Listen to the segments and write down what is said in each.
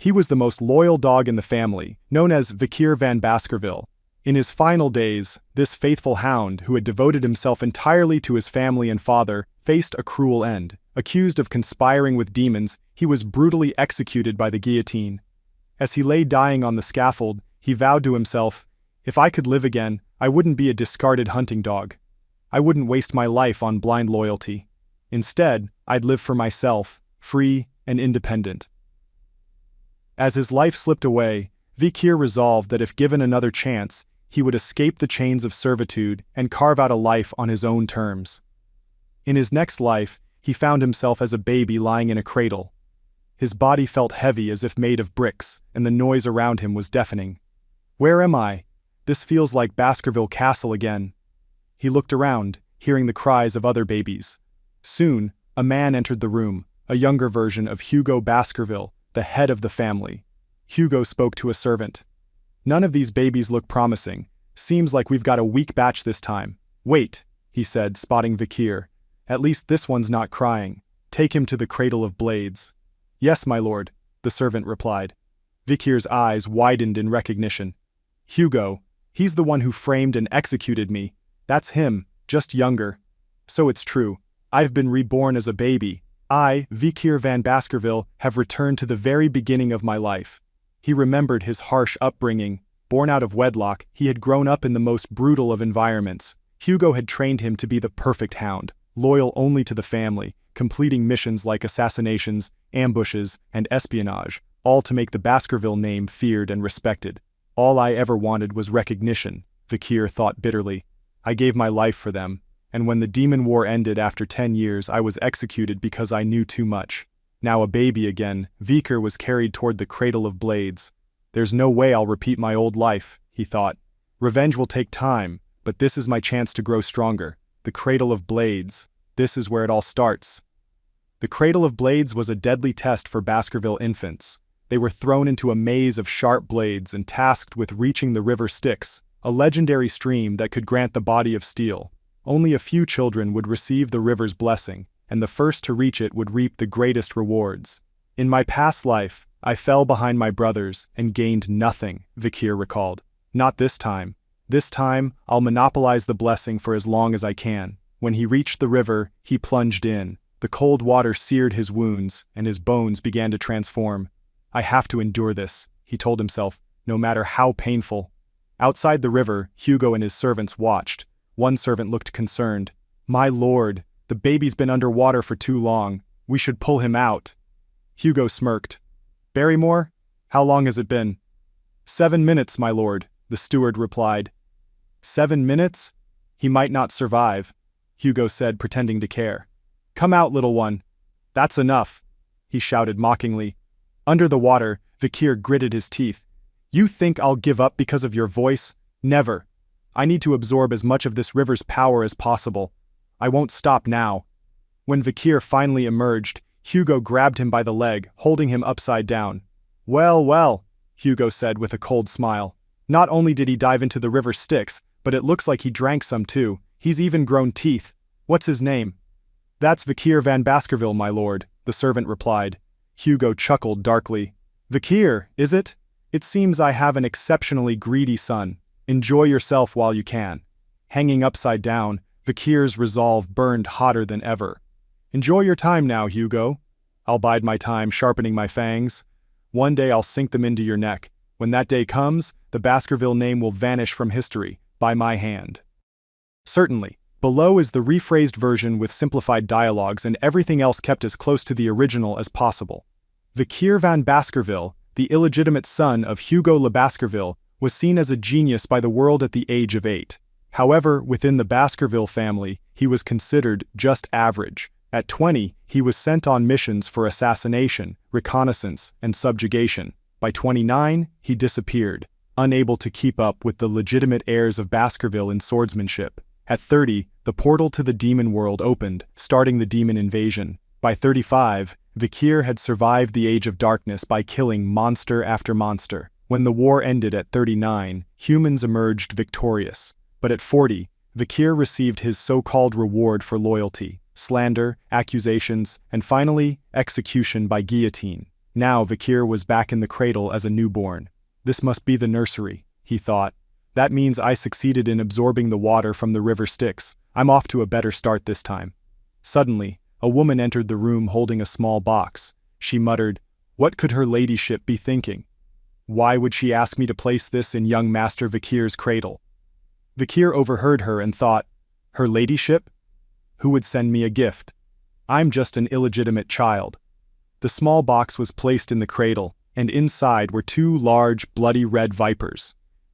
He was the most loyal dog in the family, known as Vikier van Baskerville. In his final days, this faithful hound, who had devoted himself entirely to his family and father, faced a cruel end. Accused of conspiring with demons, he was brutally executed by the guillotine. As he lay dying on the scaffold, he vowed to himself, "If I could live again, I wouldn't be a discarded hunting dog. I wouldn't waste my life on blind loyalty. Instead, I'd live for myself, free and independent." As his life slipped away, Vikier resolved that if given another chance, he would escape the chains of servitude and carve out a life on his own terms. In his next life, he found himself as a baby lying in a cradle. His body felt heavy as if made of bricks, and the noise around him was deafening. "Where am I? This feels like Baskerville Castle again." He looked around, hearing the cries of other babies. Soon, a man entered the room, a younger version of Hugo Baskerville, the head of the family. Hugo spoke to a servant. "None of these babies look promising. Seems like we've got a weak batch this time." "Wait," he said, spotting Vikier. "At least this one's not crying. Take him to the cradle of blades." "Yes, my lord," the servant replied. Vikir's eyes widened in recognition. "Hugo, he's the one who framed and executed me. That's him, just younger. So it's true. I've been reborn as a baby. I, Vikier van Baskerville, have returned to the very beginning of my life." He remembered his harsh upbringing. Born out of wedlock, he had grown up in the most brutal of environments. Hugo had trained him to be the perfect hound, loyal only to the family, completing missions like assassinations, ambushes, and espionage, all to make the Baskerville name feared and respected. "All I ever wanted was recognition," Vikier thought bitterly. "I gave my life for them, and when the demon war ended after 10 years, I was executed because I knew too much." Now a baby again, Vikier was carried toward the cradle of blades. "There's no way I'll repeat my old life," he thought. "Revenge will take time, but this is my chance to grow stronger. The cradle of blades. This is where it all starts." The cradle of blades was a deadly test for Baskerville infants. They were thrown into a maze of sharp blades and tasked with reaching the river Styx, a legendary stream that could grant the body of steel. Only a few children would receive the river's blessing, and the first to reach it would reap the greatest rewards. "In my past life, I fell behind my brothers and gained nothing," Vikier recalled. "Not this time. This time, I'll monopolize the blessing for as long as I can." When he reached the river, he plunged in. The cold water seared his wounds, and his bones began to transform. "I have to endure this," he told himself, "no matter how painful." Outside the river, Hugo and his servants watched. One servant looked concerned. "My lord, the baby's been underwater for too long. We should pull him out." Hugo smirked. "Barrymore? How long has it been?" "7 minutes, my lord," the steward replied. 7 minutes? He might not survive," Hugo said, pretending to care. "Come out, little one." "That's enough," he shouted mockingly. Under the water, Vikier gritted his teeth. "You think I'll give up because of your voice? Never. I need to absorb as much of this river's power as possible. I won't stop now." When Vikier finally emerged, Hugo grabbed him by the leg, holding him upside down. "Well, well," Hugo said with a cold smile. "Not only did he dive into the river Styx, but it looks like he drank some too. He's even grown teeth. What's his name?" "That's Vikier van Baskerville, my lord," the servant replied. Hugo chuckled darkly. "Vikier, is it? It seems I have an exceptionally greedy son. Enjoy yourself while you can." Hanging upside down, Vikir's resolve burned hotter than ever. "Enjoy your time now, Hugo. I'll bide my time sharpening my fangs. One day I'll sink them into your neck. When that day comes, the Baskerville name will vanish from history, by my hand." Certainly. Below is the rephrased version with simplified dialogues and everything else kept as close to the original as possible. Vikier van Baskerville, the illegitimate son of Hugo le Baskerville, was seen as a genius by the world at the age of 8. However, within the Baskerville family, he was considered just average. At 20, he was sent on missions for assassination, reconnaissance, and subjugation. By 29, he disappeared, unable to keep up with the legitimate heirs of Baskerville in swordsmanship. At 30, the portal to the demon world opened, starting the demon invasion. By 35, Vikier had survived the Age of Darkness by killing monster after monster. When the war ended at 39, humans emerged victorious. But at 40, Vikier received his so-called reward for loyalty: slander, accusations, and finally, execution by guillotine. Now Vikir was back in the cradle as a newborn. This must be the nursery, he thought. That means I succeeded in absorbing the water from the river Styx. I'm off to a better start this time. Suddenly, a woman entered the room holding a small box. She muttered, "What could her ladyship be thinking? Why would she ask me to place this in young Master Vikir's cradle?" Vikir overheard her and thought, "Her ladyship? Who would send me a gift? I'm just an illegitimate child." The small box was placed in the cradle, and inside were two large, bloody red vipers.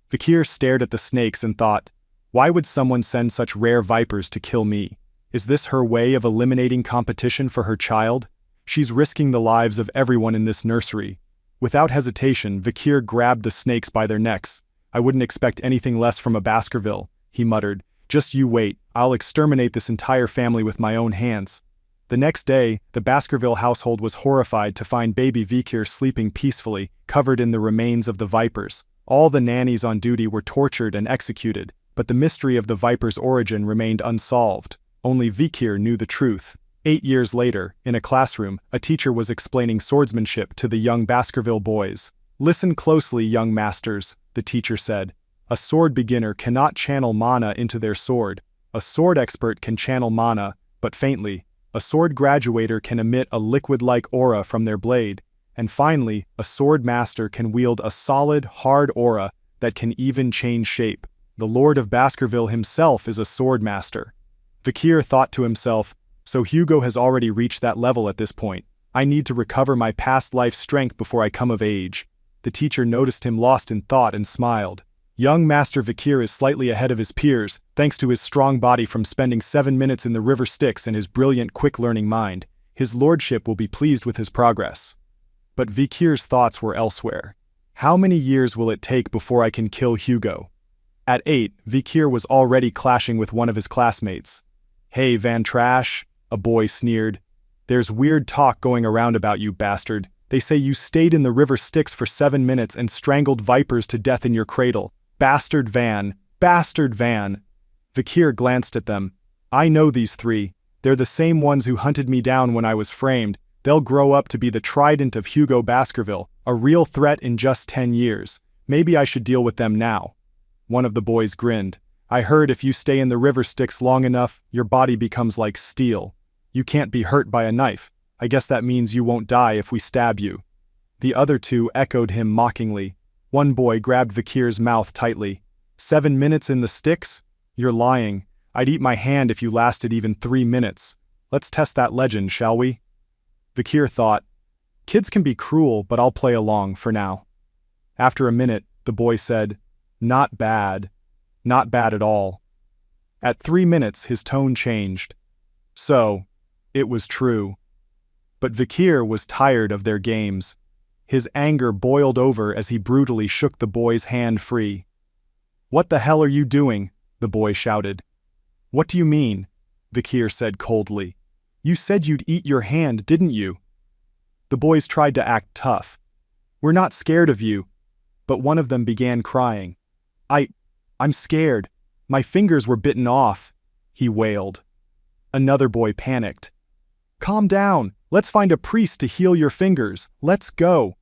Vikir stared at the snakes and thought, "Why would someone send such rare vipers to kill me? Is this her way of eliminating competition for her child? She's risking the lives of everyone in this nursery." Without hesitation, Vikir grabbed the snakes by their necks. "I wouldn't expect anything less from a Baskerville," he muttered. "Just you wait, I'll exterminate this entire family with my own hands." The next day, the Baskerville household was horrified to find baby Vikir sleeping peacefully, covered in the remains of the vipers. All the nannies on duty were tortured and executed, but the mystery of the viper's origin remained unsolved. Only Vikir knew the truth. 8 years later, in a classroom, a teacher was explaining swordsmanship to the young Baskerville boys. "Listen closely, young masters," the teacher said. "A sword beginner cannot channel mana into their sword. A sword expert can channel mana, but faintly. A sword graduator can emit a liquid-like aura from their blade. And finally, a sword master can wield a solid, hard aura that can even change shape. The Lord of Baskerville himself is a sword master." Vikir thought to himself, "So Hugo has already reached that level at this point. I need to recover my past life strength before I come of age." The teacher noticed him lost in thought and smiled. "Young Master Vikir is slightly ahead of his peers, thanks to his strong body from spending 7 minutes in the river Styx and his brilliant quick-learning mind. His lordship will be pleased with his progress." But Vikir's thoughts were elsewhere. "How many years will it take before I can kill Hugo?" At 8, Vikir was already clashing with one of his classmates. "Hey, Van Trash," a boy sneered. "There's weird talk going around about you, bastard. They say you stayed in the river Styx for 7 minutes and strangled vipers to death in your cradle. Bastard Van! Bastard Van!" Vikir glanced at them. "I know these three. They're the same ones who hunted me down when I was framed. They'll grow up to be the trident of Hugo Baskerville, a real threat in just 10 years. Maybe I should deal with them now." One of the boys grinned. "I heard if you stay in the river Styx long enough, your body becomes like steel. You can't be hurt by a knife. I guess that means you won't die if we stab you." The other two echoed him mockingly. One boy grabbed Vikir's mouth tightly. 7 minutes in the Styx? You're lying. I'd eat my hand if you lasted even 3 minutes. Let's test that legend, shall we? Vikir thought, "Kids can be cruel, but I'll play along for now." After a minute, the boy said, "Not bad. Not bad at all." At 3 minutes, his tone changed. So, it was true. But Vikir was tired of their games. His anger boiled over as he brutally shook the boy's hand free. "What the hell are you doing?" the boy shouted. "What do you mean?" Vikir said coldly. "You said you'd eat your hand, didn't you?" The boys tried to act tough. "We're not scared of you." But one of them began crying. I'm scared. My fingers were bitten off," he wailed. Another boy panicked. "Calm down. Let's find a priest to heal your fingers. Let's go."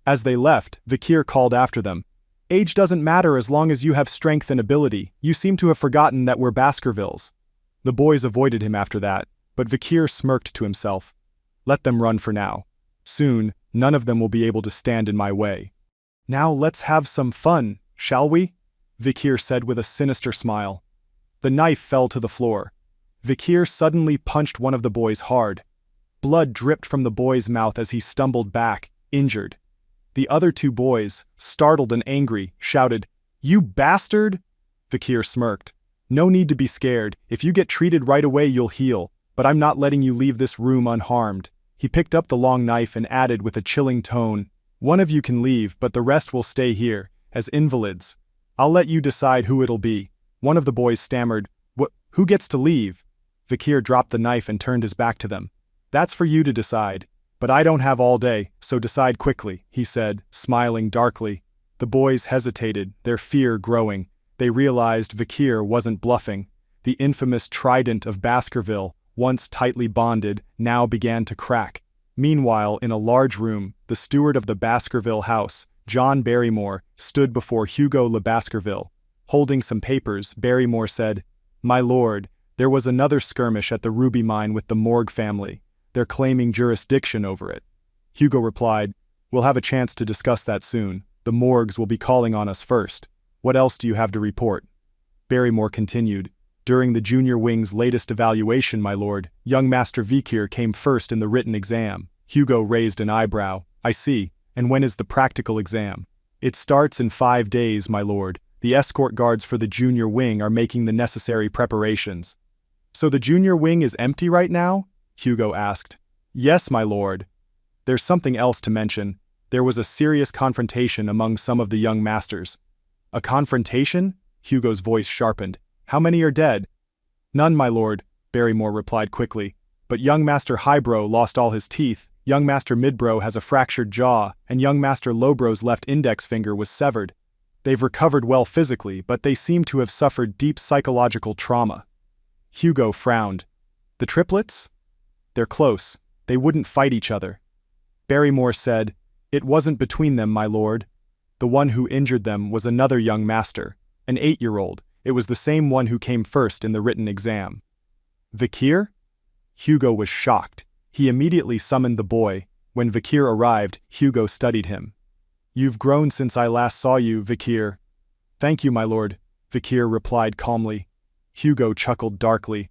As they left, Vikir called after them. "Age doesn't matter as long as you have strength and ability. You seem to have forgotten that we're Baskervilles." The boys avoided him after that, but Vikir smirked to himself. "Let them run for now. Soon, none of them will be able to stand in my way. Now let's have some fun, shall we?" Vikir said with a sinister smile. The knife fell to the floor. Vikir suddenly punched one of the boys hard. Blood dripped from the boy's mouth as he stumbled back, injured. The other 2 boys, startled and angry, shouted, "You bastard!" Vikir smirked. "No need to be scared. If you get treated right away, you'll heal, but I'm not letting you leave this room unharmed." He picked up the long knife and added with a chilling tone, "One of you can leave, but the rest will stay here, as invalids. I'll let you decide who it'll be." One of the boys stammered, Who gets to leave?" Vikir dropped the knife and turned his back to them. "That's for you to decide. But I don't have all day, so decide quickly," he said, smiling darkly. The boys hesitated, their fear growing. They realized Vikir wasn't bluffing. The infamous trident of Baskerville, once tightly bonded, now began to crack. Meanwhile, in a large room, the steward of the Baskerville house, John Barrymore, stood before Hugo Le Baskerville. Holding some papers, Barrymore said, "My lord, there was another skirmish at the ruby mine with the Morgue family. They're claiming jurisdiction over it." Hugo replied, "We'll have a chance to discuss that soon. The Morgues will be calling on us first. What else do you have to report?" Barrymore continued, "During the junior wing's latest evaluation, my lord, young Master Vikir came first in the written exam." Hugo raised an eyebrow. "I see. And when is the practical exam?" "It starts in 5 days, my lord. The escort guards for the junior wing are making the necessary preparations." "So the junior wing is empty right now?" Hugo asked. "Yes, my lord." "There's something else to mention. There was a serious confrontation among some of the young masters." "A confrontation?" Hugo's voice sharpened. "How many are dead?" "None, my lord," Barrymore replied quickly. "But young Master Highbrow lost all his teeth, young Master Midbrow has a fractured jaw, and young Master Lowbrow's left index finger was severed. They've recovered well physically, but they seem to have suffered deep psychological trauma." Hugo frowned. "The triplets?" "They're close. They wouldn't fight each other." Barrymore said, "It wasn't between them, my lord. The one who injured them was another young master, an 8-year-old. It was the same one who came first in the written exam." "Vikir?" Hugo was shocked. He immediately summoned the boy. When Vikir arrived, Hugo studied him. "You've grown since I last saw you, Vikir." "Thank you, my lord," Vikir replied calmly. Hugo chuckled darkly.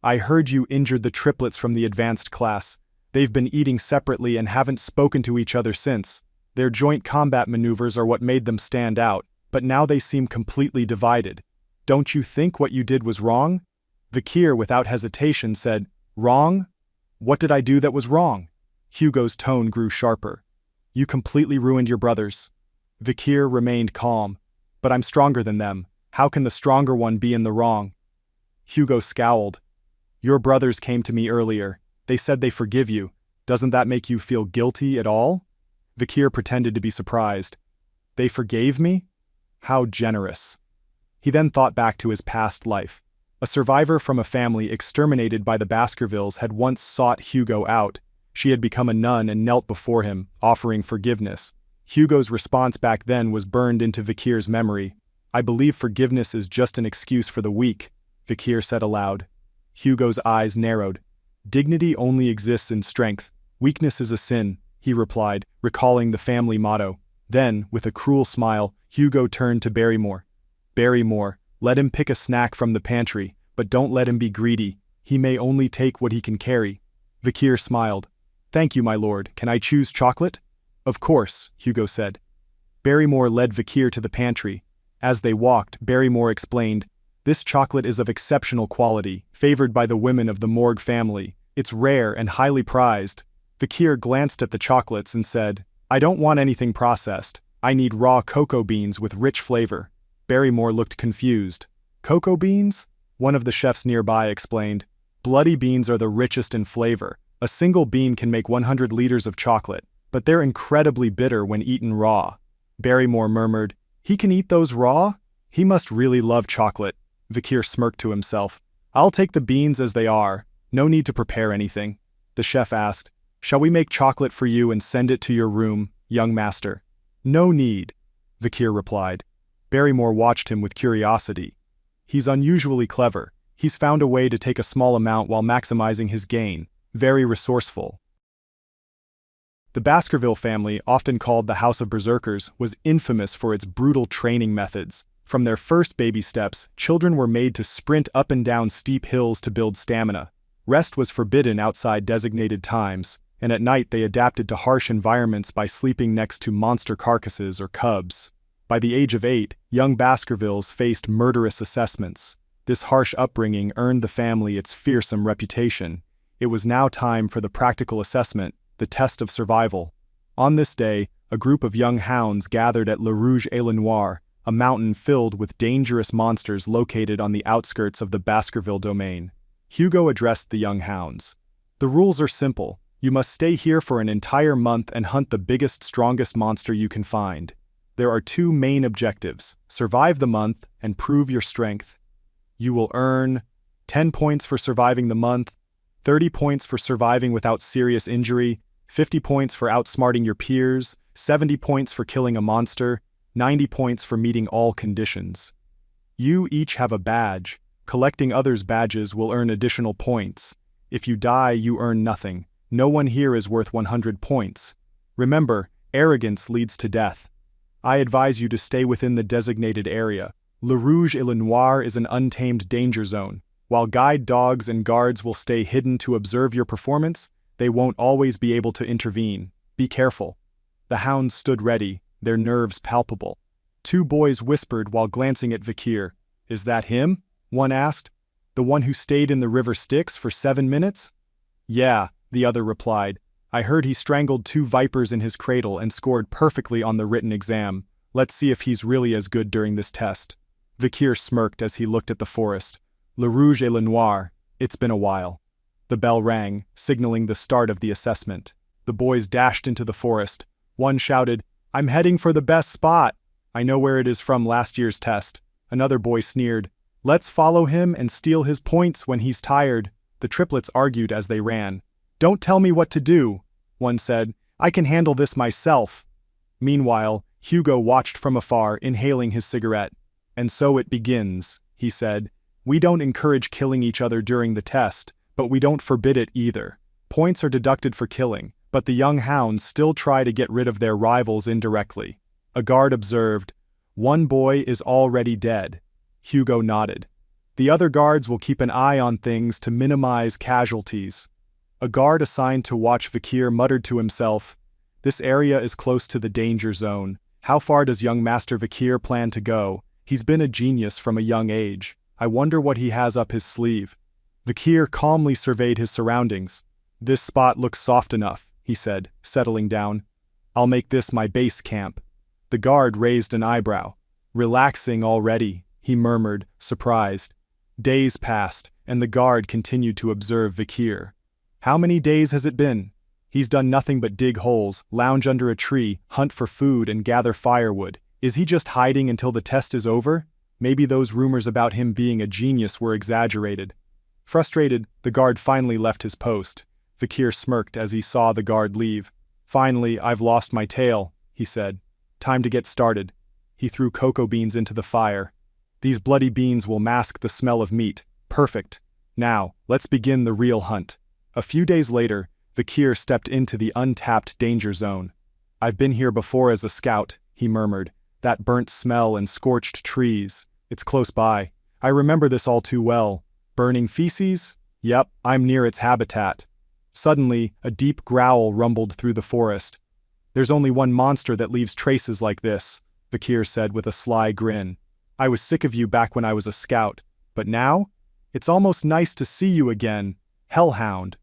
"I heard you injured the triplets from the advanced class. They've been eating separately and haven't spoken to each other since. Their joint combat maneuvers are what made them stand out, but now they seem completely divided. Don't you think what you did was wrong?" Vikir, without hesitation, said, "Wrong? What did I do that was wrong?" Hugo's tone grew sharper. "You completely ruined your brothers." Vikir remained calm. "But I'm stronger than them. How can the stronger one be in the wrong?" Hugo scowled. "Your brothers came to me earlier. They said they forgive you. Doesn't that make you feel guilty at all?" Vikir pretended to be surprised. "They forgave me? How generous." He then thought back to his past life. A survivor from a family exterminated by the Baskervilles had once sought Hugo out. She had become a nun and knelt before him, offering forgiveness. Hugo's response back then was burned into Vikir's memory. "I believe forgiveness is just an excuse for the weak," Vikir said aloud. Hugo's eyes narrowed. "Dignity only exists in strength. Weakness is a sin," he replied, recalling the family motto. Then, with a cruel smile, Hugo turned to Barrymore. "Barrymore, let him pick a snack from the pantry, but don't let him be greedy. He may only take what he can carry." Vikir smiled. "Thank you, my lord. Can I choose chocolate?" "Of course," Hugo said. Barrymore led Vikir to the pantry. As they walked, Barrymore explained, "This chocolate is of exceptional quality, favored by the women of the Morgue family. It's rare and highly prized." Vikir glanced at the chocolates and said, "I don't want anything processed. I need raw cocoa beans with rich flavor." Barrymore looked confused. "Cocoa beans?" One of the chefs nearby explained. "Bloody beans are the richest in flavor. A single bean can make 100 liters of chocolate, but they're incredibly bitter when eaten raw." Barrymore murmured, "He can eat those raw? He must really love chocolate." Vikir smirked to himself. "I'll take the beans as they are. No need to prepare anything." The chef asked, "Shall we make chocolate for you and send it to your room, young master?" "No need," Vikir replied. Barrymore watched him with curiosity. "He's unusually clever. He's found a way to take a small amount while maximizing his gain. Very resourceful." The Baskerville family, often called the House of Berserkers, was infamous for its brutal training methods. From their first baby steps, children were made to sprint up and down steep hills to build stamina. Rest was forbidden outside designated times, and at night they adapted to harsh environments by sleeping next to monster carcasses or cubs. By the age of 8, young Baskervilles faced murderous assessments. This harsh upbringing earned the family its fearsome reputation. It was now time for the practical assessment, the test of survival. On this day, a group of young hounds gathered at Le Rouge et le Noir, a mountain filled with dangerous monsters located on the outskirts of the Baskerville domain. Hugo addressed the young hounds. "The rules are simple. You must stay here for an entire month and hunt the biggest, strongest monster you can find. There are 2 main objectives: survive the month and prove your strength. You will earn 10 points for surviving the month, 30 points for surviving without serious injury, 50 points for outsmarting your peers, 70 points for killing a monster, 90 points for meeting all conditions. You each have a badge. Collecting others' badges will earn additional points. If you die, you earn nothing. No one here is worth 100 points. Remember, arrogance leads to death. I advise you to stay within the designated area. Le Rouge et le Noir is an untamed danger zone. While guide dogs and guards will stay hidden to observe your performance, they won't always be able to intervene. Be careful. The hounds stood ready, their nerves palpable. Two boys whispered while glancing at Vikir. "Is that him?" one asked. "The one who stayed in the river Styx for 7 minutes?" "Yeah," the other replied. "I heard he strangled 2 vipers in his cradle and scored perfectly on the written exam. Let's see if he's really as good during this test." Vikir smirked as he looked at the forest. Le Rouge et le Noir, it's been a while. The bell rang, signaling the start of the assessment. The boys dashed into the forest. One shouted, "I'm heading for the best spot. I know where it is from last year's test." Another boy sneered, "Let's follow him and steal his points when he's tired." The triplets argued as they ran. "Don't tell me what to do," one said. "I can handle this myself." Meanwhile, Hugo watched from afar, inhaling his cigarette. "And so it begins," he said. "We don't encourage killing each other during the test, but we don't forbid it either. Points are deducted for killing, but the young hounds still try to get rid of their rivals indirectly." A guard observed, "One boy is already dead." Hugo nodded. "The other guards will keep an eye on things to minimize casualties." A guard assigned to watch Vikir muttered to himself, "This area is close to the danger zone. How far does young Master Vikir plan to go? He's been a genius from a young age. I wonder what he has up his sleeve." Vikir calmly surveyed his surroundings. "This spot looks soft enough," he said, settling down. "I'll make this my base camp." The guard raised an eyebrow. "Relaxing already," he murmured, surprised. Days passed, and the guard continued to observe Vikir. "How many days has it been? He's done nothing but dig holes, lounge under a tree, hunt for food, and gather firewood. Is he just hiding until the test is over? Maybe those rumors about him being a genius were exaggerated." Frustrated, the guard finally left his post. Vikir smirked as he saw the guard leave. "Finally, I've lost my tail," he said. "Time to get started." He threw cocoa beans into the fire. "These bloody beans will mask the smell of meat. Perfect. Now, let's begin the real hunt." A few days later, Vikir stepped into the untapped danger zone. "I've been here before as a scout," he murmured. "That burnt smell and scorched trees. It's close by. I remember this all too well. Burning feces? Yep, I'm near its habitat." Suddenly, a deep growl rumbled through the forest. "There's only one monster that leaves traces like this," Vikir said with a sly grin. "I was sick of you back when I was a scout, but now? It's almost nice to see you again. Hellhound."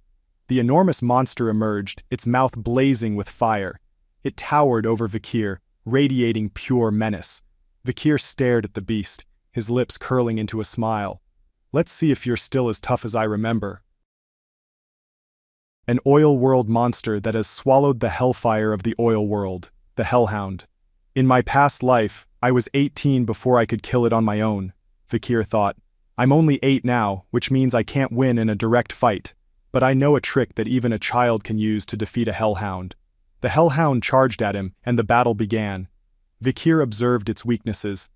The enormous monster emerged, its mouth blazing with fire. It towered over Vikir, radiating pure menace. Vikir stared at the beast, his lips curling into a smile. "Let's see if you're still as tough as I remember." An oil world monster that has swallowed the hellfire of the oil world, the hellhound. "In my past life, I was 18 before I could kill it on my own," Vikir thought. "I'm only 8 now, which means I can't win in a direct fight. But I know a trick that even a child can use to defeat a hellhound." The hellhound charged at him, and the battle began. Vikir observed its weaknesses.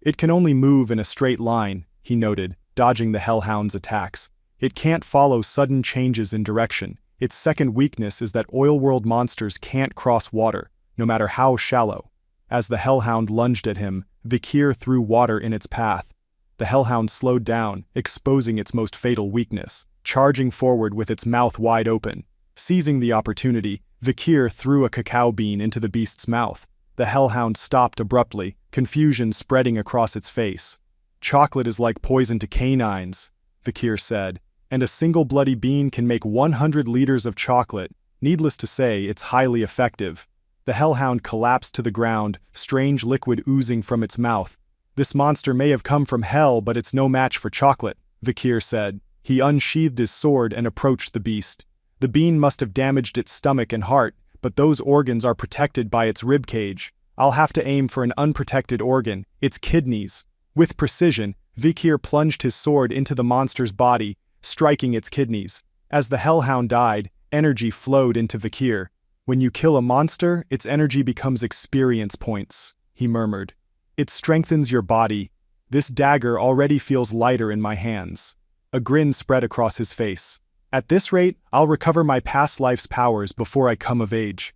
"It can only move in a straight line," he noted, dodging the hellhound's attacks. "It can't follow sudden changes in direction. Its second weakness is that oil world monsters can't cross water, no matter how shallow." As the hellhound lunged at him, Vikir threw water in its path. The hellhound slowed down, exposing its most fatal weakness, charging forward with its mouth wide open. Seizing the opportunity, Vikir threw a cacao bean into the beast's mouth. The hellhound stopped abruptly, confusion spreading across its face. "Chocolate is like poison to canines," Vikir said, "and a single bloody bean can make 100 liters of chocolate. Needless to say, it's highly effective." The hellhound collapsed to the ground, strange liquid oozing from its mouth. "This monster may have come from hell, but it's no match for chocolate," Vikir said. He unsheathed his sword and approached the beast. "The bean must have damaged its stomach and heart, but those organs are protected by its ribcage. I'll have to aim for an unprotected organ, its kidneys." With precision, Vikir plunged his sword into the monster's body, striking its kidneys. As the hellhound died, Energy flowed into Vikir. "When you kill a monster, its energy becomes experience points," he murmured. "It strengthens your body. This dagger already feels lighter in my hands." A grin spread across his face. "At this rate, I'll recover my past life's powers before I come of age."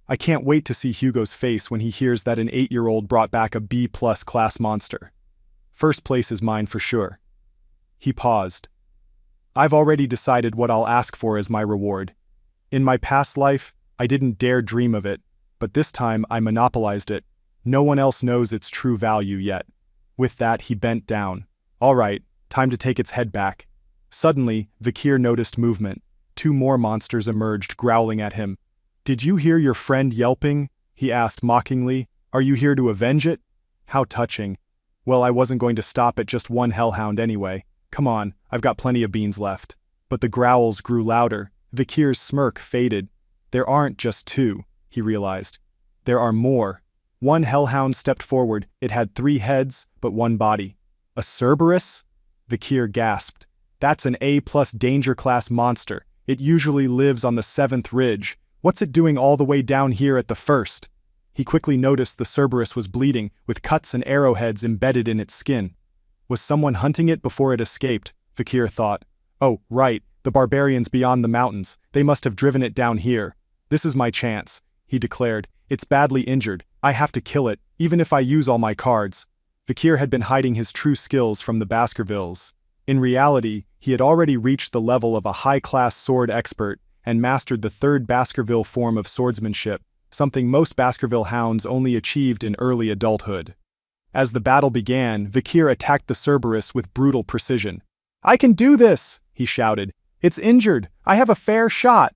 I can't wait to see Hugo's face when he hears that an 8-year-old brought back a B+ class monster. First place is mine for sure. He paused. "I've already decided what I'll ask for as my reward. In my past life, I didn't dare dream of it, but this time I monopolized it. No one else knows its true value yet." With that, he bent down. "All right, time to take its head back." Suddenly, Vikir noticed movement. 2 more monsters emerged, growling at him. "Did you hear your friend yelping?" he asked mockingly. "Are you here to avenge it?" How touching. Well, I wasn't going to stop at just one hellhound anyway. Come on, I've got plenty of beans left. But the growls grew louder. Vikir's smirk faded. There aren't just 2, he realized. There are more. One hellhound stepped forward. It had 3 heads, but 1 body. "A cerberus?" Vikir gasped. "That's an A+ danger class monster. It usually lives on the 7th ridge. What's it doing all the way down here at the 1st? He quickly noticed the cerberus was bleeding, with cuts and arrowheads embedded in its skin. Was someone hunting it before it escaped? Vikir thought. Oh, right, the barbarians beyond the mountains. They must have driven it down here. "This is my chance," he declared. "It's badly injured. I have to kill it, even if I use all my cards." Vikir had been hiding his true skills from the Baskervilles. In reality, he had already reached the level of a high-class sword expert and mastered the 3rd Baskerville form of swordsmanship, something most Baskerville hounds only achieved in early adulthood. As the battle began, Vikir attacked the cerberus with brutal precision. "I can do this!" he shouted. "It's injured! I have a fair shot!"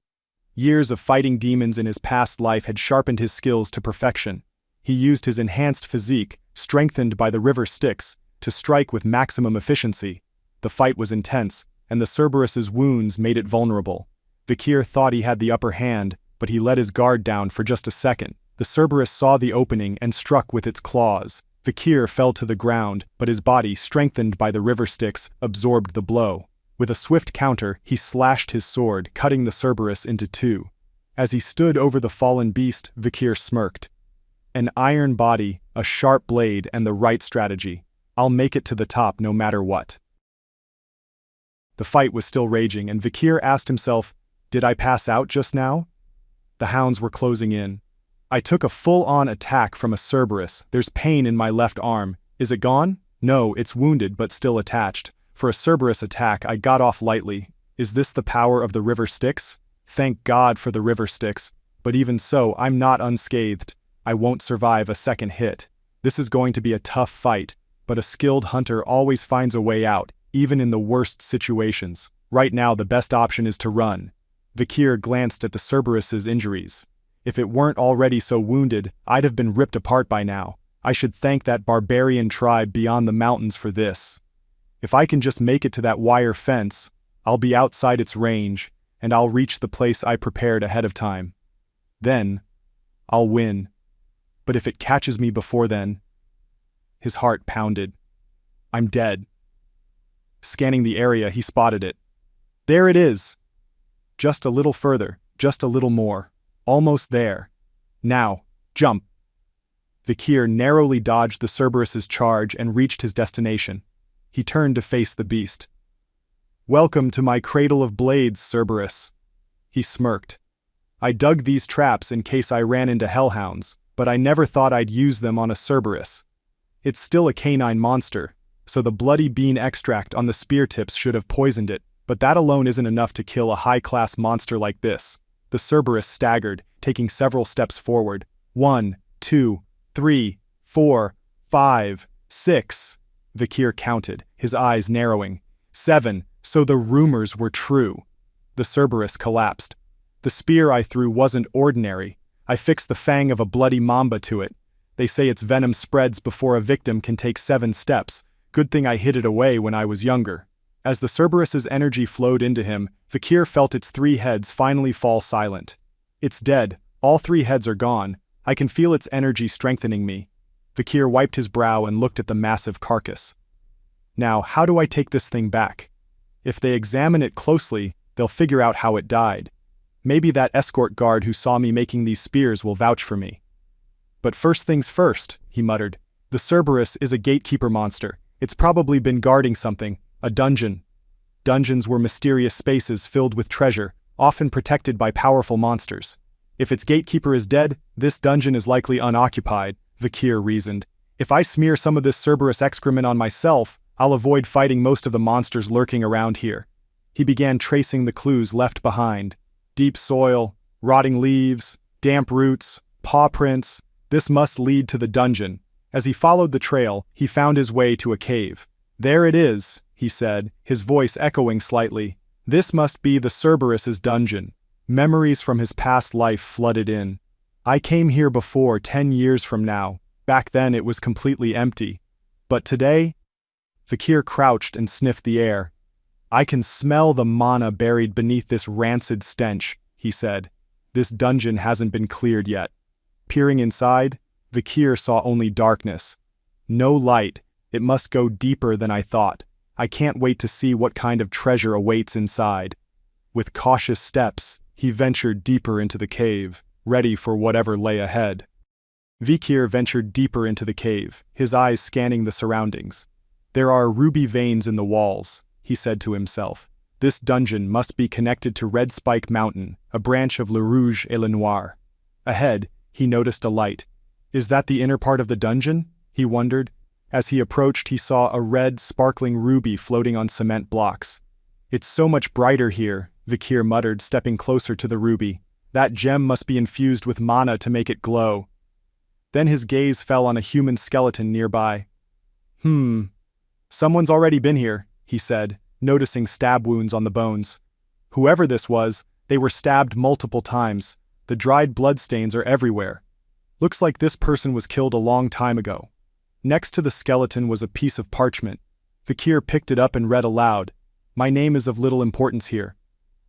Years of fighting demons in his past life had sharpened his skills to perfection. He used his enhanced physique, strengthened by the river Styx, to strike with maximum efficiency. The fight was intense, and the cerberus's wounds made it vulnerable. Vikir thought he had the upper hand, but he let his guard down for just a second. The cerberus saw the opening and struck with its claws. Vikir fell to the ground, but his body, strengthened by the river Styx, absorbed the blow. With a swift counter, he slashed his sword, cutting the cerberus into 2. As he stood over the fallen beast, Vikir smirked. "An iron body, a sharp blade, and the right strategy. I'll make it to the top no matter what." The fight was still raging, and Vikir asked himself, "Did I pass out just now?" The hounds were closing in. "I took a full-on attack from a cerberus. There's pain in my left arm. Is it gone?" "No, it's wounded but still attached. For a cerberus attack, I got off lightly. Is this the power of the river Styx? Thank God for the river Styx. But even so, I'm not unscathed. I won't survive a second hit. This is going to be a tough fight, but a skilled hunter always finds a way out, even in the worst situations. Right now, the best option is to run." Vikir glanced at the cerberus's injuries. "If it weren't already so wounded, I'd have been ripped apart by now. I should thank that barbarian tribe beyond the mountains for this. If I can just make it to that wire fence, I'll be outside its range, and I'll reach the place I prepared ahead of time. Then, I'll win. But if it catches me before then..." His heart pounded. "I'm dead." Scanning the area, he spotted it. "There it is! Just a little further, just a little more. Almost there. Now, jump." Vikir narrowly dodged the cerberus's charge and reached his destination. He turned to face the beast. "Welcome to my cradle of blades, Cerberus." He smirked. "I dug these traps in case I ran into hellhounds, but I never thought I'd use them on a Cerberus. It's still a canine monster, so the bloody bean extract on the spear tips should have poisoned it, but that alone isn't enough to kill a high-class monster like this." The Cerberus staggered, taking several steps forward. 1, 2, 3, 4, 5, 6. Vikir counted, his eyes narrowing. 7, so the rumors were true. The Cerberus collapsed. "The spear I threw wasn't ordinary. I fixed the fang of a bloody mamba to it. They say its venom spreads before a victim can take 7 steps. Good thing I hid it away when I was younger." As the Cerberus's energy flowed into him, Vikir felt its 3 heads finally fall silent. "It's dead. All 3 heads are gone. I can feel its energy strengthening me." Vikir wiped his brow and looked at the massive carcass. "Now, how do I take this thing back? If they examine it closely, they'll figure out how it died. Maybe that escort guard who saw me making these spears will vouch for me. But first things first, he muttered. The cerberus is a gatekeeper monster. It's probably been guarding something, a dungeon. Dungeons were mysterious spaces filled with treasure, often protected by powerful monsters. If its gatekeeper is dead, this dungeon is likely unoccupied, Vakir reasoned. If I smear some of this cerberus excrement on myself, I'll avoid fighting most of the monsters lurking around here. He began tracing the clues left behind. Deep soil, rotting leaves, damp roots, paw prints. This must lead to the dungeon. As he followed the trail, he found his way to a cave. There it is, he said, his voice echoing slightly. This must be the Cerberus's dungeon. Memories from his past life flooded in. I came here before 10 years from now. Back then it was completely empty. But today? Vakir crouched and sniffed the air. I can smell the mana buried beneath this rancid stench, he said. This dungeon hasn't been cleared yet. Peering inside, Vakir saw only darkness. No light. It must go deeper than I thought. I can't wait to see what kind of treasure awaits inside. With cautious steps, he ventured deeper into the cave, ready for whatever lay ahead. Vakir ventured deeper into the cave, his eyes scanning the surroundings. There are ruby veins in the walls, he said to himself. This dungeon must be connected to Red Spike Mountain, a branch of Le Rouge et Le Noir. Ahead, he noticed a light. Is that the inner part of the dungeon? He wondered. As he approached, he saw a red, sparkling ruby floating on cement blocks. It's so much brighter here, Vakir muttered, stepping closer to the ruby. That gem must be infused with mana to make it glow. Then his gaze fell on a human skeleton nearby. Someone's already been here, he said, noticing stab wounds on the bones. Whoever this was, they were stabbed multiple times. The dried bloodstains are everywhere. Looks like this person was killed a long time ago. Next to the skeleton was a piece of parchment. Vakir picked it up and read aloud. My name is of little importance here.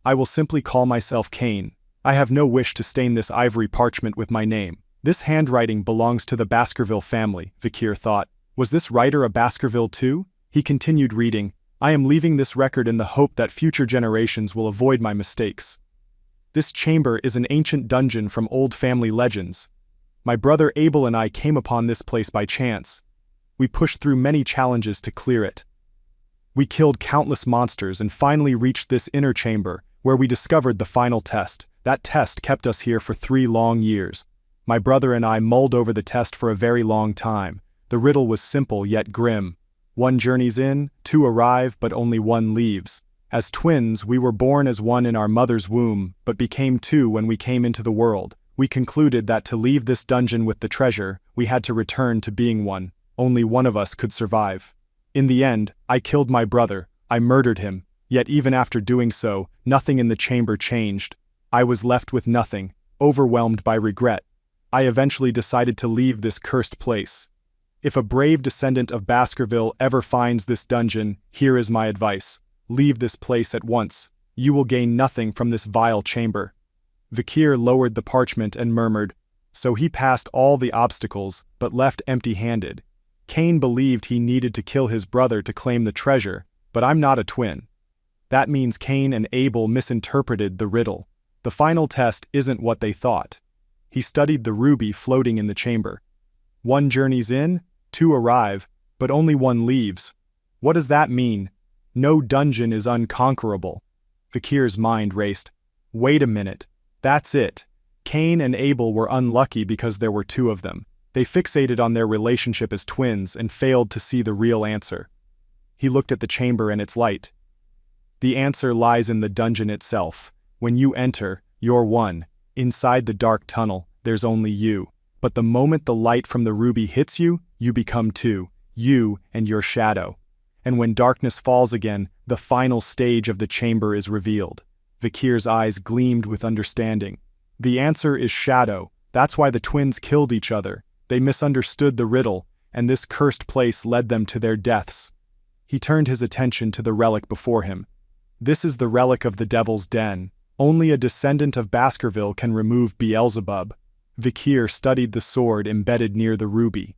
I will simply call myself Cain. I have no wish to stain this ivory parchment with my name. This handwriting belongs to the Baskerville family, Vakir thought. Was this writer a Baskerville too? He continued reading. I am leaving this record in the hope that future generations will avoid my mistakes. This chamber is an ancient dungeon from old family legends. My brother Abel and I came upon this place by chance. We pushed through many challenges to clear it. We killed countless monsters and finally reached this inner chamber, where we discovered the final test. That test kept us here for 3 long years. My brother and I mulled over the test for a very long time. The riddle was simple yet grim. 1 journeys in, 2 arrive, but only 1 leaves. As twins, we were born as 1 in our mother's womb, but became 2 when we came into the world. We concluded that to leave this dungeon with the treasure, we had to return to being 1. Only one of us could survive. In the end, I killed my brother. I murdered him. Yet even after doing so, nothing in the chamber changed. I was left with nothing, overwhelmed by regret. I eventually decided to leave this cursed place. If a brave descendant of Baskerville ever finds this dungeon, here is my advice. Leave this place at once. You will gain nothing from this vile chamber. Vakir lowered the parchment and murmured. So he passed all the obstacles, but left empty-handed. Cain believed he needed to kill his brother to claim the treasure, but I'm not a twin. That means Cain and Abel misinterpreted the riddle. The final test isn't what they thought. He studied the ruby floating in the chamber. 1 journeys in, 2 arrive, but only 1 leaves. What does that mean? No dungeon is unconquerable. Vakir's mind raced. Wait a minute. That's it. Cain and Abel were unlucky because there were 2 of them. They fixated on their relationship as twins and failed to see the real answer. He looked at the chamber and its light. The answer lies in the dungeon itself. When you enter, you're 1. Inside the dark tunnel, there's only you. But the moment the light from the ruby hits you, you become 2. You and your shadow. And when darkness falls again, the final stage of the chamber is revealed. Vakir's eyes gleamed with understanding. The answer is shadow. That's why the twins killed each other. They misunderstood the riddle, and this cursed place led them to their deaths. He turned his attention to the relic before him. This is the relic of the Devil's Den. Only a descendant of Baskerville can remove Beelzebub. Vakir studied the sword embedded near the ruby.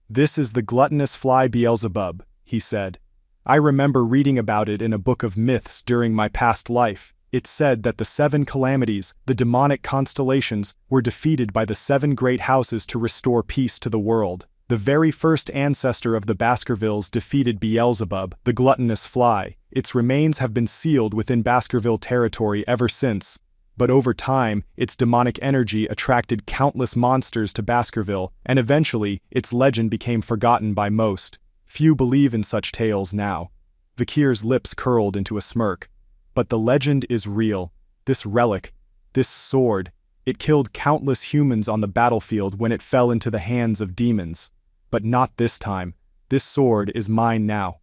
This is the gluttonous fly Beelzebub, he said. I remember reading about it in a book of myths during my past life. It said that the 7 calamities, the demonic constellations, were defeated by the 7 great houses to restore peace to the world. The very first ancestor of the Baskervilles defeated Beelzebub, the gluttonous fly. Its remains have been sealed within Baskerville territory ever since. But over time, its demonic energy attracted countless monsters to Baskerville, and eventually, its legend became forgotten by most. Few believe in such tales now. Vakir's lips curled into a smirk. But the legend is real. This relic, this sword, it killed countless humans on the battlefield when it fell into the hands of demons. But not this time. This sword is mine now.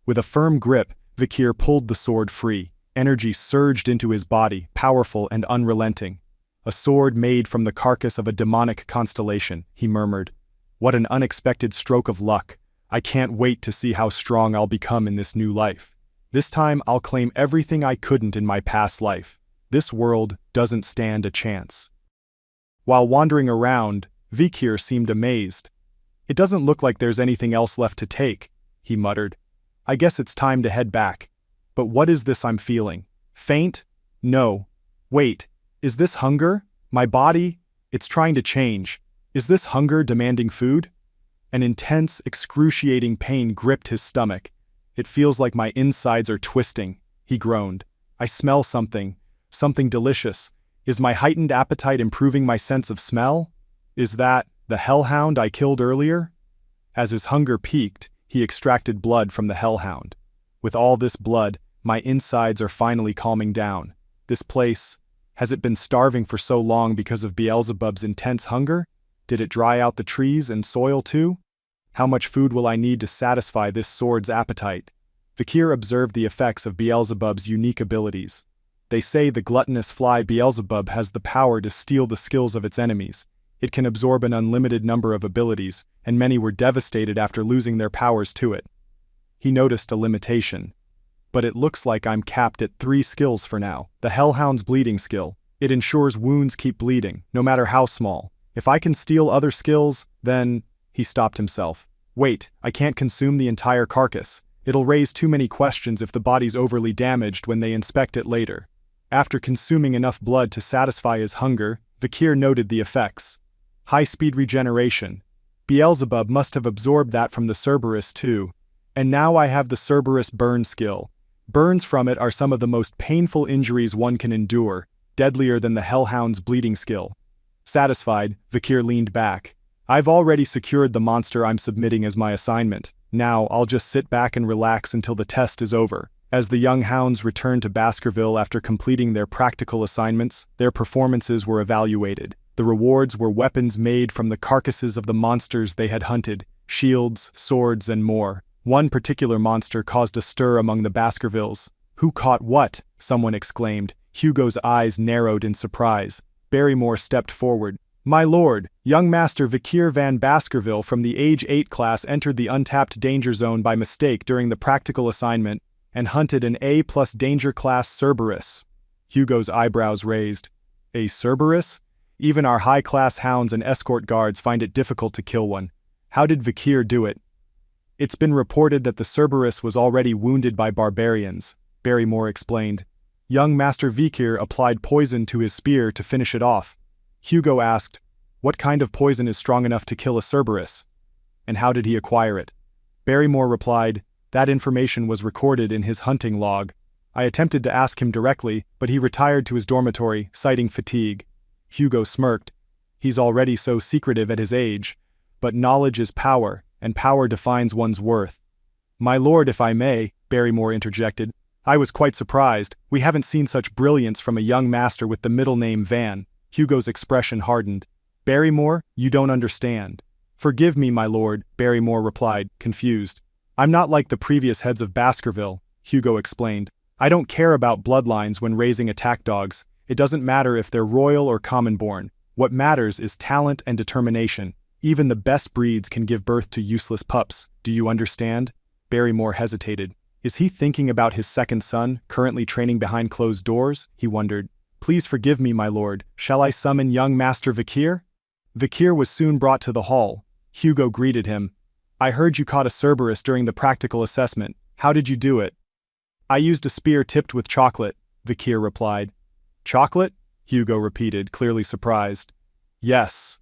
With a firm grip, Vakir pulled the sword free. Energy surged into his body, powerful and unrelenting. A sword made from the carcass of a demonic constellation, he murmured. What an unexpected stroke of luck. I can't wait to see how strong I'll become in this new life. This time I'll claim everything I couldn't in my past life. This world doesn't stand a chance. While wandering around, Vakir seemed amazed. It doesn't look like there's anything else left to take, he muttered. I guess it's time to head back. But what is this I'm feeling? Faint? No. Wait, is this hunger? My body? It's trying to change. Is this hunger demanding food? An intense, excruciating pain gripped his stomach. It feels like my insides are twisting, he groaned. I smell something delicious. Is my heightened appetite improving my sense of smell? Is that the hellhound I killed earlier? As his hunger peaked, he extracted blood from the hellhound. With all this blood, my insides are finally calming down. This place, has it been starving for so long because of Beelzebub's intense hunger? Did it dry out the trees and soil too? How much food will I need to satisfy this sword's appetite? Vakir observed the effects of Beelzebub's unique abilities. They say the gluttonous fly Beelzebub has the power to steal the skills of its enemies. It can absorb an unlimited number of abilities, and many were devastated after losing their powers to it. He noticed a limitation. But it looks like I'm capped at 3 skills for now. The Hellhound's bleeding skill. It ensures wounds keep bleeding, no matter how small. If I can steal other skills, then... He stopped himself. Wait, I can't consume the entire carcass. It'll raise too many questions if the body's overly damaged when they inspect it later. After consuming enough blood to satisfy his hunger, Vakir noted the effects. High-speed regeneration. Beelzebub must have absorbed that from the cerberus too. And now I have the cerberus burn skill. Burns from it are some of the most painful injuries one can endure, deadlier than the hellhound's bleeding skill. Satisfied, Vakir leaned back. I've already secured the monster I'm submitting as my assignment. Now I'll just sit back and relax until the test is over. As the young hounds returned to Baskerville after completing their practical assignments, their performances were evaluated. The rewards were weapons made from the carcasses of the monsters they had hunted, shields, swords, and more. One particular monster caused a stir among the Baskervilles. Who caught what? Someone exclaimed. Hugo's eyes narrowed in surprise. Barrymore stepped forward. My lord, young Master Vakir van Baskerville from the age 8 class entered the untapped danger zone by mistake during the practical assignment and hunted an A+ danger class cerberus. Hugo's eyebrows raised. A cerberus? Even our high-class hounds and escort guards find it difficult to kill one. How did Vakir do it? It's been reported that the cerberus was already wounded by barbarians, Barrymore explained. Young Master Vakir applied poison to his spear to finish it off. Hugo asked, what kind of poison is strong enough to kill a cerberus? And how did he acquire it? Barrymore replied, that information was recorded in his hunting log. I attempted to ask him directly, but he retired to his dormitory, citing fatigue. Hugo smirked. He's already so secretive at his age. But knowledge is power, and power defines one's worth. My lord, if I may, Barrymore interjected. I was quite surprised. We haven't seen such brilliance from a young master with the middle name Van. Hugo's expression hardened. Barrymore, you don't understand. Forgive me, my lord, Barrymore replied, confused. I'm not like the previous heads of Baskerville, Hugo explained. I don't care about bloodlines when raising attack dogs. It doesn't matter if they're royal or common-born. What matters is talent and determination. Even the best breeds can give birth to useless pups. Do you understand? Barrymore hesitated. Is he thinking about his second son, currently training behind closed doors? He wondered. Please forgive me, my lord. Shall I summon young Master Vakir? Vakir was soon brought to the hall. Hugo greeted him. I heard you caught a cerberus during the practical assessment. How did you do it? I used a spear tipped with chocolate, Vikir replied. Chocolate? Hugo repeated, clearly surprised. Yes,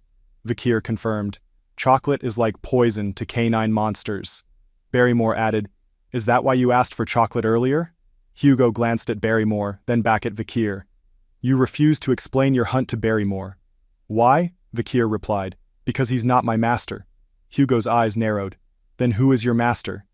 Vikir confirmed. Chocolate is like poison to canine monsters. Barrymore added, Is that why you asked for chocolate earlier? Hugo glanced at Barrymore, then back at Vikir. You refused to explain your hunt to Barrymore. Why? Vikir replied. Because he's not my master. Hugo's eyes narrowed. Then who is your master?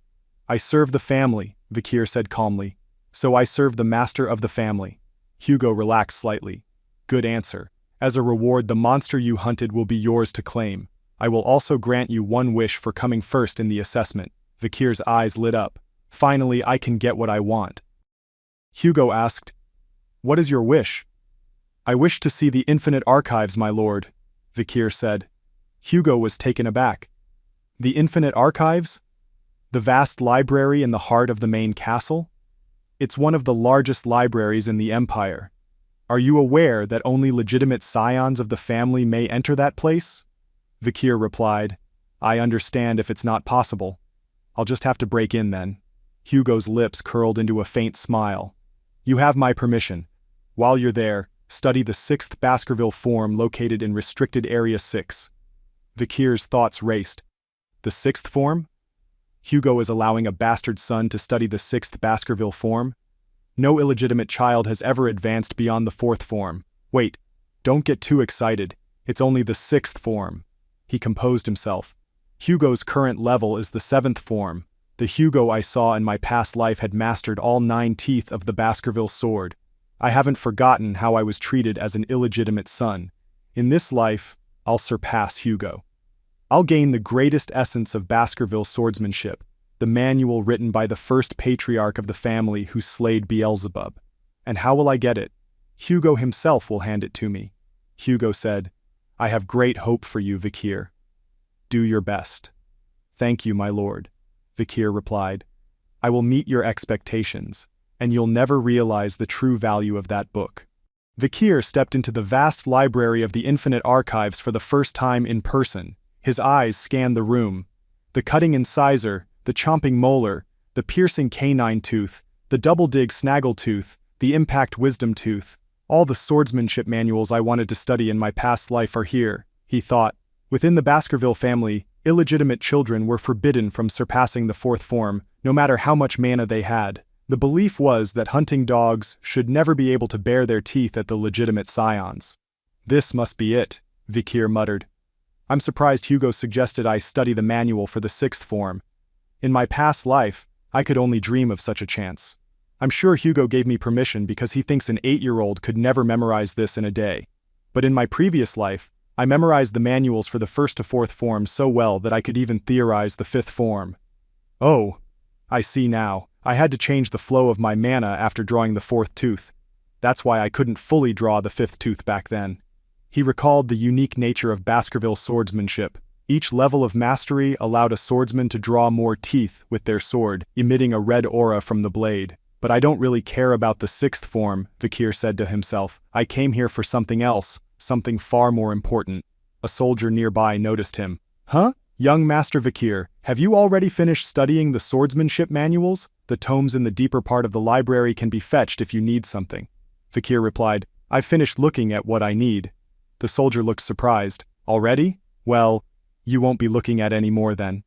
I serve the family, Vikir said calmly. So I serve the master of the family. Hugo relaxed slightly. Good answer. As a reward, the monster you hunted will be yours to claim. I will also grant you one wish for coming first in the assessment. Vikir's eyes lit up. Finally, I can get what I want. Hugo asked, What is your wish? I wish to see the infinite archives, my lord, Vikir said. Hugo was taken aback. The infinite archives? The vast library in the heart of the main castle? It's one of the largest libraries in the empire. Are you aware that only legitimate scions of the family may enter that place? Vikir replied, I understand if it's not possible. I'll just have to break in then. Hugo's lips curled into a faint smile. You have my permission. While you're there, study the 6th Baskerville form located in Restricted Area 6. Vikir's thoughts raced. The 6th form? Hugo is allowing a bastard son to study the 6th Baskerville form? No illegitimate child has ever advanced beyond the 4th form. Wait, don't get too excited. It's only the 6th form. He composed himself. Hugo's current level is the 7th form. The Hugo I saw in my past life had mastered all 9 teeth of the Baskerville sword. I haven't forgotten how I was treated as an illegitimate son. In this life, I'll surpass Hugo. I'll gain the greatest essence of Baskerville swordsmanship, the manual written by the first patriarch of the family who slayed Beelzebub. And how will I get it? Hugo himself will hand it to me. Hugo said, I have great hope for you, Vikir. Do your best. Thank you, my lord, Vikir replied. I will meet your expectations, and you'll never realize the true value of that book. Vikir stepped into the vast library of the Infinite Archives for the first time in person. His eyes scanned the room. The cutting incisor, the chomping molar, the piercing canine tooth, the double-dig snaggletooth, the impact wisdom tooth. All the swordsmanship manuals I wanted to study in my past life are here, he thought. Within the Baskerville family, illegitimate children were forbidden from surpassing the 4th form, no matter how much mana they had. The belief was that hunting dogs should never be able to bare their teeth at the legitimate scions. This must be it, Vikir muttered. I'm surprised Hugo suggested I study the manual for the 6th form. In my past life, I could only dream of such a chance. I'm sure Hugo gave me permission because he thinks an 8-year-old could never memorize this in a day. But in my previous life, I memorized the manuals for the 1st to 4th forms so well that I could even theorize the 5th form. Oh, I see now. I had to change the flow of my mana after drawing the 4th tooth. That's why I couldn't fully draw the 5th tooth back then. He recalled the unique nature of Baskerville swordsmanship. Each level of mastery allowed a swordsman to draw more teeth with their sword, emitting a red aura from the blade. But I don't really care about the 6th form, Vikir said to himself. I came here for something else, something far more important. A soldier nearby noticed him. Huh? Young Master Vikir, have you already finished studying the swordsmanship manuals? The tomes in the deeper part of the library can be fetched if you need something. Vikir replied, I've finished looking at what I need. The soldier looked surprised. Already? Well, you won't be looking at any more then.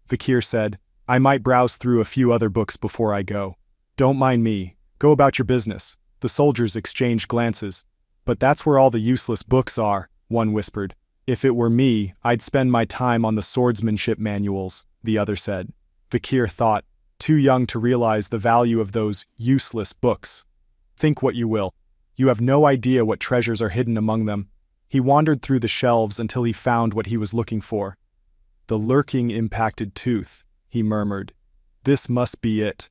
Vikir said, I might browse through a few other books before I go. Don't mind me. Go about your business. The soldiers exchanged glances. But that's where all the useless books are, one whispered. If it were me, I'd spend my time on the swordsmanship manuals, the other said. Vikir thought, too young to realize the value of those useless books. Think what you will. You have no idea what treasures are hidden among them. He wandered through the shelves until he found what he was looking for. The lurking impacted tooth, he murmured. This must be it.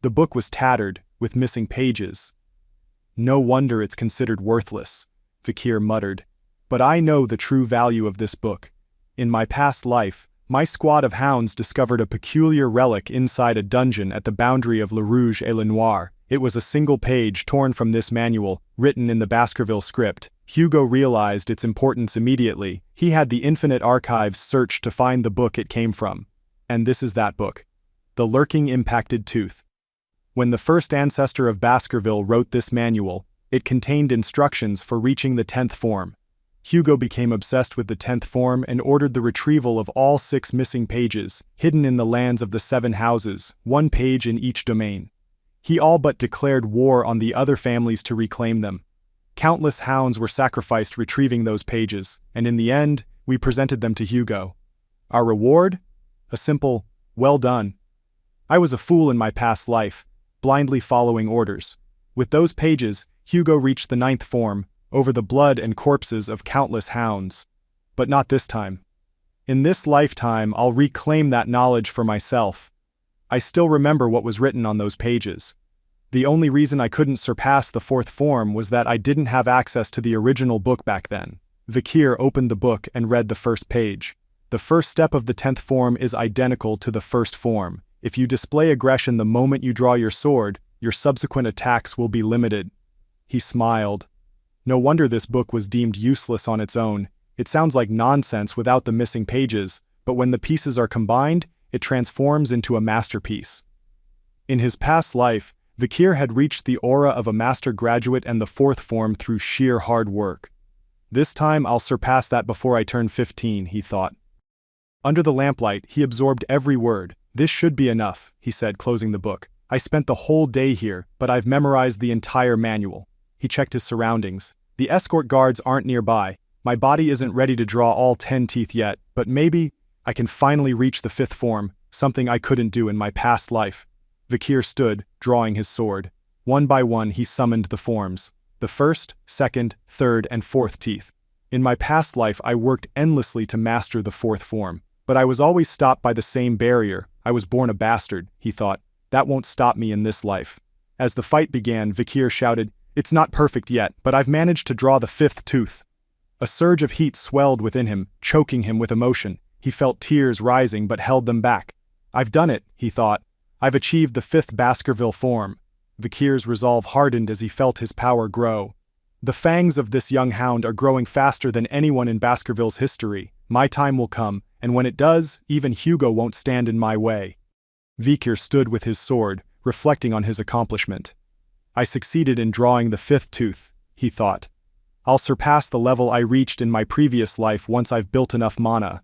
The book was tattered, with missing pages. No wonder it's considered worthless, Vikir muttered. But I know the true value of this book. In my past life, my squad of hounds discovered a peculiar relic inside a dungeon at the boundary of Le Rouge et Le Noir. It was a single page torn from this manual, written in the Baskerville script. Hugo realized its importance immediately. He had the Infinite Archives search to find the book it came from. And this is that book. The Lurking Impacted Tooth. When the first ancestor of Baskerville wrote this manual, it contained instructions for reaching the 10th form. Hugo became obsessed with the 10th form and ordered the retrieval of all 6 missing pages, hidden in the lands of the 7 houses, 1 page in each domain. He all but declared war on the other families to reclaim them. Countless hounds were sacrificed retrieving those pages, and in the end, we presented them to Hugo. Our reward? A simple, well done. I was a fool in my past life, blindly following orders. With those pages, Hugo reached the 9th form, over the blood and corpses of countless hounds. But not this time. In this lifetime, I'll reclaim that knowledge for myself. I still remember what was written on those pages. The only reason I couldn't surpass the 4th form was that I didn't have access to the original book back then. Vikir opened the book and read the first page. The first step of the 10th form is identical to the first form. If you display aggression the moment you draw your sword, your subsequent attacks will be limited. He smiled. No wonder this book was deemed useless on its own. It sounds like nonsense without the missing pages, but when the pieces are combined, it transforms into a masterpiece. In his past life, Vikir had reached the aura of a master graduate and the 4th form through sheer hard work. This time I'll surpass that before I turn 15, he thought. Under the lamplight, he absorbed every word. This should be enough, he said, closing the book. I spent the whole day here, but I've memorized the entire manual. He checked his surroundings. The escort guards aren't nearby. My body isn't ready to draw all 10 teeth yet, but maybe I can finally reach the 5th form, something I couldn't do in my past life. Vikir stood, drawing his sword. One by one he summoned the forms. The 1st, 2nd, 3rd, and 4th teeth. In my past life I worked endlessly to master the 4th form, but I was always stopped by the same barrier. I was born a bastard, he thought. That won't stop me in this life. As the fight began, Vikir shouted, "It's not perfect yet, but I've managed to draw the 5th tooth." A surge of heat swelled within him, choking him with emotion. He felt tears rising but held them back. I've done it, he thought. I've achieved the 5th Baskerville form. Vikir's resolve hardened as he felt his power grow. The fangs of this young hound are growing faster than anyone in Baskerville's history. My time will come, and when it does, even Hugo won't stand in my way. Vikir stood with his sword, reflecting on his accomplishment. I succeeded in drawing the 5th tooth, he thought. I'll surpass the level I reached in my previous life once I've built enough mana.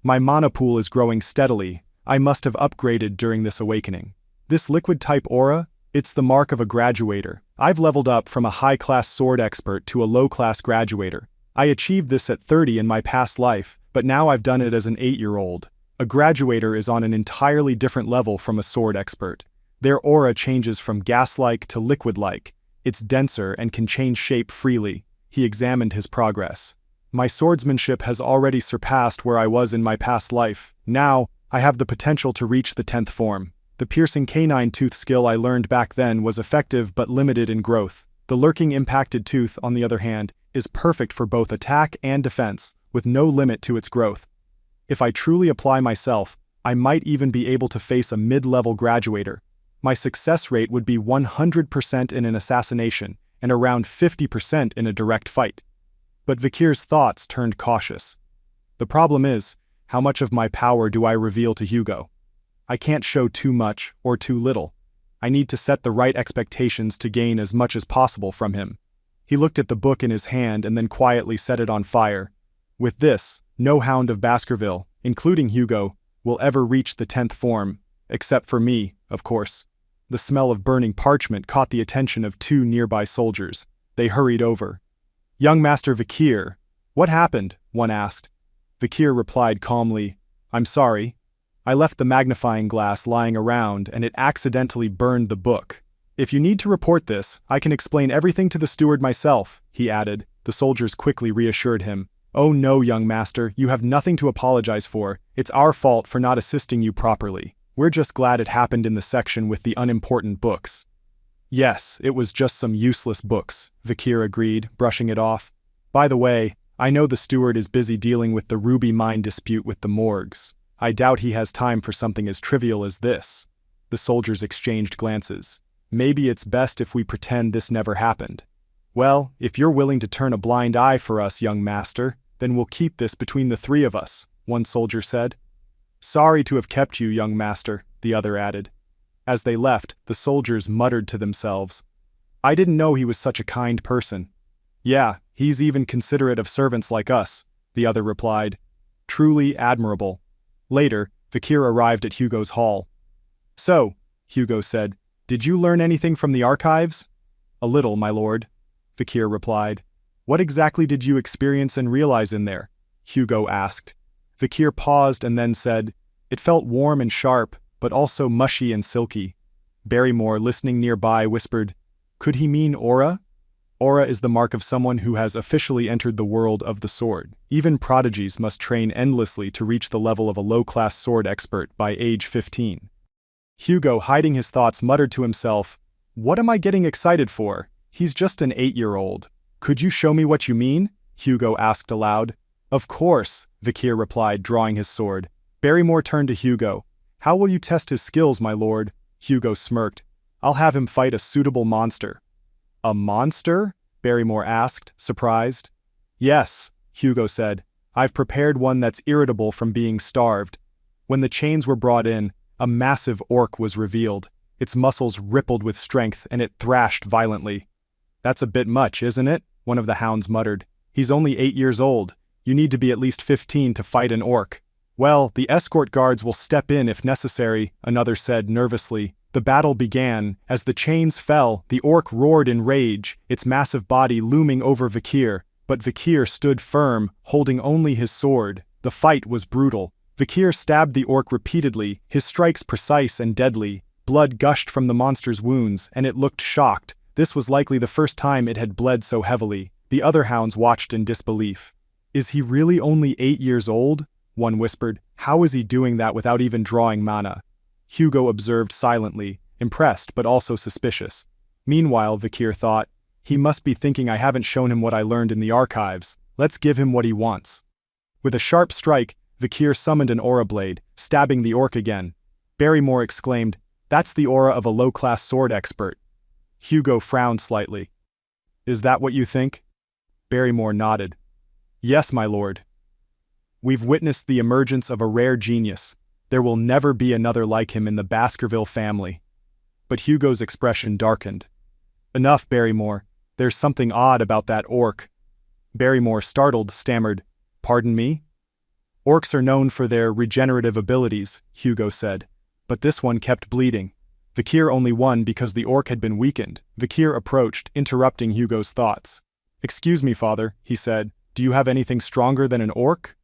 My mana pool is growing steadily. I must have upgraded during this awakening. This liquid-type aura, it's the mark of a graduator. I've leveled up from a high-class sword expert to a low-class graduator. I achieved this at 30 in my past life, but now I've done it as an 8-year-old. A graduator is on an entirely different level from a sword expert. Their aura changes from gas-like to liquid-like. It's denser and can change shape freely. He examined his progress. My swordsmanship has already surpassed where I was in my past life. Now, I have the potential to reach the 10th form. The piercing canine tooth skill I learned back then was effective but limited in growth. The lurking impacted tooth, on the other hand, is perfect for both attack and defense, with no limit to its growth. If I truly apply myself, I might even be able to face a mid-level graduator. My success rate would be 100% in an assassination, and around 50% in a direct fight. But Vikir's thoughts turned cautious. The problem is, how much of my power do I reveal to Hugo? I can't show too much or too little. I need to set the right expectations to gain as much as possible from him. He looked at the book in his hand and then quietly set it on fire. With this, no hound of Baskerville, including Hugo, will ever reach the 10th form, except for me, of course. The smell of burning parchment caught the attention of 2 nearby soldiers. They hurried over. "Young Master Vikir, what happened?" one asked. Vikir replied calmly, "I'm sorry. I left the magnifying glass lying around and it accidentally burned the book. If you need to report this, I can explain everything to the steward myself," he added. The soldiers quickly reassured him. "Oh no, young master, you have nothing to apologize for. It's our fault for not assisting you properly. We're just glad it happened in the section with the unimportant books." "Yes, it was just some useless books," Vikir agreed, brushing it off. "By the way, I know the steward is busy dealing with the ruby mine dispute with the morgues. I doubt he has time for something as trivial as this." The soldiers exchanged glances. "Maybe it's best if we pretend this never happened." "Well, if you're willing to turn a blind eye for us, young master, then we'll keep this between the 3 of us," one soldier said. "Sorry to have kept you, young master," the other added. As they left, the soldiers muttered to themselves, "I didn't know he was such a kind person." "Yeah, he's even considerate of servants like us," the other replied. "Truly admirable." Later, Vakir arrived at Hugo's hall. "So," Hugo said, "did you learn anything from the archives?" "A little, my lord," Vakir replied. "What exactly did you experience and realize in there?" Hugo asked. Vakir paused and then said, "It felt warm and sharp, but also mushy and silky." Barrymore, listening nearby, whispered, "Could he mean aura?" Aura is the mark of someone who has officially entered the world of the sword. Even prodigies must train endlessly to reach the level of a low-class sword expert by age 15. Hugo, hiding his thoughts, muttered to himself, "What am I getting excited for? He's just an 8-year-old. Could you show me what you mean?" Hugo asked aloud. "Of course," Vakir replied, drawing his sword. Barrymore turned to Hugo. "How will you test his skills, my lord?" Hugo smirked. "I'll have him fight a suitable monster." "A monster?" Barrymore asked, surprised. "Yes," Hugo said. "I've prepared one that's irritable from being starved." When the chains were brought in, a massive orc was revealed. Its muscles rippled with strength and it thrashed violently. "That's a bit much, isn't it?" one of the hounds muttered. "He's only 8 years old. You need to be at least 15 to fight an orc." "Well, the escort guards will step in if necessary," another said nervously. The battle began. As the chains fell, the orc roared in rage, its massive body looming over Vakir, but Vakir stood firm, holding only his sword. The fight was brutal. Vakir stabbed the orc repeatedly, his strikes precise and deadly. Blood gushed from the monster's wounds, and it looked shocked. This was likely the first time it had bled so heavily. The other hounds watched in disbelief. "Is he really only 8 years old?" one whispered. "How is he doing that without even drawing mana?" Hugo observed silently, impressed but also suspicious. Meanwhile, Vakir thought, "He must be thinking I haven't shown him what I learned in the archives. Let's give him what he wants." With a sharp strike, Vakir summoned an aura blade, stabbing the orc again. Barrymore exclaimed, "That's the aura of a low-class sword expert." Hugo frowned slightly. "Is that what you think?" Barrymore nodded. "Yes, my lord. We've witnessed the emergence of a rare genius. There will never be another like him in the Baskerville family." But Hugo's expression darkened. "Enough, Barrymore. There's something odd about that orc." Barrymore, startled, stammered, "Pardon me?" "Orcs are known for their regenerative abilities," Hugo said. "But this one kept bleeding." Vakir only won because the orc had been weakened. Vakir approached, interrupting Hugo's thoughts. "Excuse me, father," he said. "Do you have anything stronger than an orc?"